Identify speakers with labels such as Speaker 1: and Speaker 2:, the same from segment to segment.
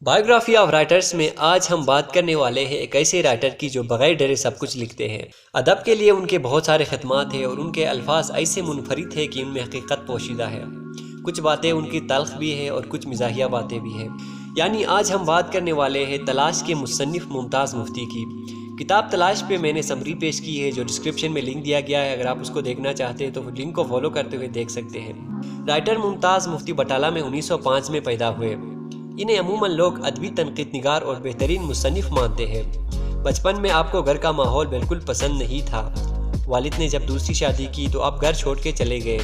Speaker 1: Biography of writers میں آج ہم بات کرنے والے ہیں ایک ایسے رائٹر کی جو بغیر ڈرے سب کچھ لکھتے ہیں۔ ادب کے لیے ان کے بہت سارے خدمات ہیں اور ان کے الفاظ ایسے منفرد ہیں کہ ان میں حقیقت پوشیدہ ہے۔ کچھ باتیں ان کی تلخ بھی ہیں اور کچھ مزاحیہ باتیں بھی ہیں۔ یعنی آج ہم بات کرنے والے ہیں تلاش کے مصنف ممتاز مفتی کی۔ کتاب تلاش پہ میں نے سمری پیش کی ہے جو ڈسکرپشن میں لنک دیا گیا ہے، اگر آپ اس کو دیکھنا چاہتے ہیں تو لنک کو فالو کرتے ہوئے دیکھ سکتے ہیں۔ رائٹر ممتاز مفتی بٹالہ میں 1905 میں پیدا ہوئے۔ انہیں عموماً لوگ ادبی تنقید نگار اور بہترین مصنف مانتے ہیں۔ بچپن میں آپ کو گھر کا ماحول بالکل پسند نہیں تھا۔ والد نے جب دوسری شادی کی تو آپ گھر چھوڑ کے چلے گئے۔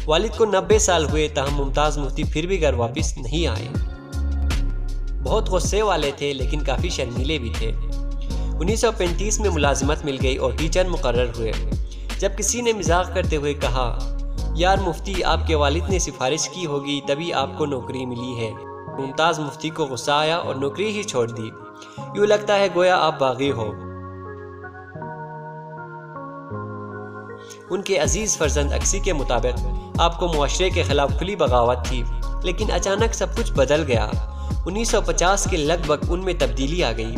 Speaker 1: والد کو 90 سال ہوئے تاہم ممتاز مفتی پھر بھی گھر واپس نہیں آئے۔ بہت غصے والے تھے لیکن کافی شرمیلے بھی تھے۔ 1935 میں ملازمت مل گئی اور ٹیچر مقرر ہوئے۔ جب کسی نے مزاح کرتے ہوئے کہا، یار مفتی آپ کے والد نے سفارش کی ہوگی تبھی آپ کو نوکری ملی ہے، ممتاز مفتی کو غصہ آیا اور نوکری ہی چھوڑ دی۔ یوں لگتا ہے گویا آپ باغی ہو۔ ان کے عزیز فرزند اکسی کے مطابق آپ کو معاشرے کے خلاف کھلی بغاوت تھی، لیکن اچانک سب کچھ بدل گیا۔ 1950 کے لگ بھگ ان میں تبدیلی آ گئی۔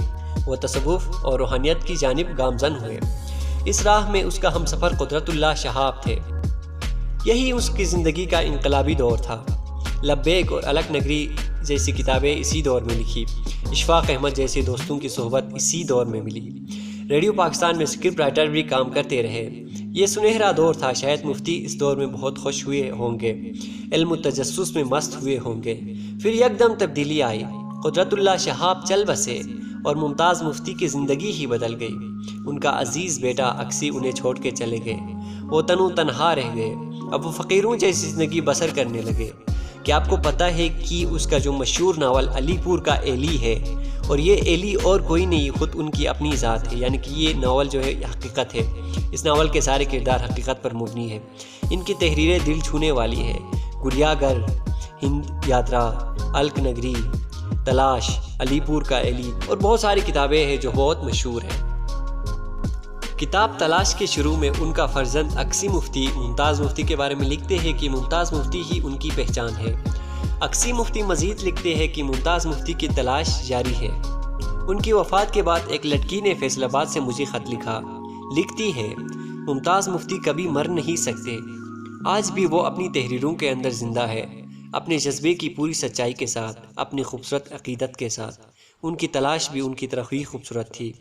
Speaker 1: وہ تصوف اور روحانیت کی جانب گامزن ہوئے۔ اس راہ میں اس کا ہمسفر قدرت اللہ شہاب تھے۔ یہی اس کی زندگی کا انقلابی دور تھا۔ لبیک اور الک نگری جیسی کتابیں اسی دور میں لکھی۔ اشفاق احمد جیسے دوستوں کی صحبت اسی دور میں ملی۔ ریڈیو پاکستان میں اسکرپٹ رائٹر بھی کام کرتے رہے۔ یہ سنہرا دور تھا۔ شاید مفتی اس دور میں بہت خوش ہوئے ہوں گے، علم و تجسس میں مست ہوئے ہوں گے۔ پھر یکدم تبدیلی آئی۔ قدرت اللہ شہاب چل بسے اور ممتاز مفتی کی زندگی ہی بدل گئی۔ ان کا عزیز بیٹا اکسی انہیں چھوڑ کے چلے گئے۔ وہ تنہا رہ گئے۔ اب وہ فقیروں جیسی زندگی بسر کرنے لگے۔ کہ آپ کو پتہ ہے کہ اس کا جو مشہور ناول علی پور کا ایلی ہے، اور یہ ایلی اور کوئی نہیں، خود ان کی اپنی ذات ہے، یعنی کہ یہ ناول جو ہے حقیقت ہے۔ اس ناول کے سارے کردار حقیقت پر مبنی ہے۔ ان کی تحریریں دل چھونے والی ہے۔ گڑیا گھر، ہند یاترا، الک نگری، تلاش، علی پور کا ایلی اور بہت ساری کتابیں ہیں جو بہت مشہور ہیں۔ کتاب تلاش کے شروع میں ان کا فرزند اکسی مفتی ممتاز مفتی کے بارے میں لکھتے ہیں کہ ممتاز مفتی ہی ان کی پہچان ہے۔ اکسی مفتی مزید لکھتے ہیں کہ ممتاز مفتی کی تلاش جاری ہے۔ ان کی وفات کے بعد ایک لڑکی نے فیصل آباد سے مجھے خط لکھا۔ لکھتی ہے، ممتاز مفتی کبھی مر نہیں سکتے۔ آج بھی وہ اپنی تحریروں کے اندر زندہ ہے، اپنے جذبے کی پوری سچائی کے ساتھ، اپنی خوبصورت عقیدت کے ساتھ۔ ان کی تلاش بھی ان کی طرح ہی خوبصورت تھی۔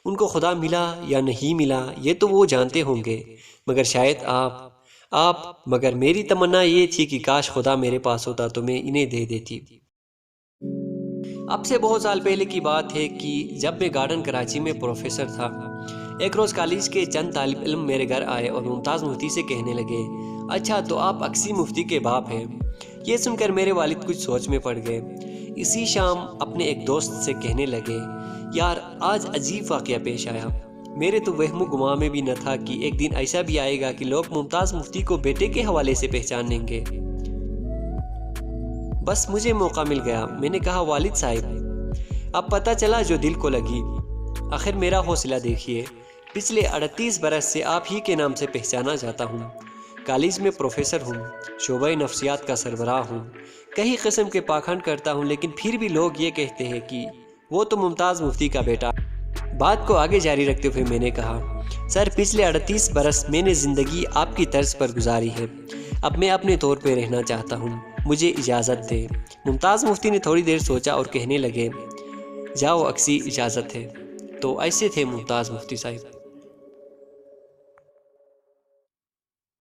Speaker 1: ان کو خدا ملا یا نہیں ملا یہ تو وہ جانتے ہوں گے، مگر شاید مگر میری تمنا یہ تھی کہ کاش خدا میرے پاس ہوتا تو میں انہیں دے دیتی۔ اب سے بہت سال پہلے کی بات ہے کہ جب میں گارڈن کراچی میں پروفیسر تھا، ایک روز کالج کے چند طالب علم میرے گھر آئے اور ممتاز مفتی سے کہنے لگے، اچھا تو آپ اکسی مفتی کے باپ ہیں۔ یہ سن کر میرے والد کچھ سوچ میں پڑ گئے۔ اسی شام اپنے ایک دوست سے کہنے لگے، یار آج عجیب واقعہ پیش آیا۔ میرے تو وہم و گمان میں بھی نہ تھا کہ ایک دن ایسا بھی آئے گا کہ لوگ ممتاز مفتی کو بیٹے کے حوالے سے پہچانیں گے۔ بس مجھے موقع مل گیا۔ میں نے کہا، والد صاحب اب پتہ چلا جو دل کو لگی۔ آخر میرا حوصلہ دیکھیے، پچھلے 38 برس سے آپ ہی کے نام سے پہچانا جاتا ہوں۔ کالج میں پروفیسر ہوں، شعبہ نفسیات کا سربراہ ہوں، کئی قسم کے پاکھنڈ کرتا ہوں، لیکن پھر بھی لوگ یہ کہتے ہیں کہ وہ تو ممتاز مفتی کا بیٹا۔ بات کو آگے جاری رکھتے ہوئے میں نے کہا، سر پچھلے 38 برس میں نے زندگی آپ کی طرز پر گزاری ہے، اب میں اپنے طور پہ رہنا چاہتا ہوں، مجھے اجازت دے۔ ممتاز مفتی نے تھوڑی دیر سوچا اور کہنے لگے، جاؤ اکسی اجازت ہے۔ تو ایسے تھے ممتاز مفتی صاحب۔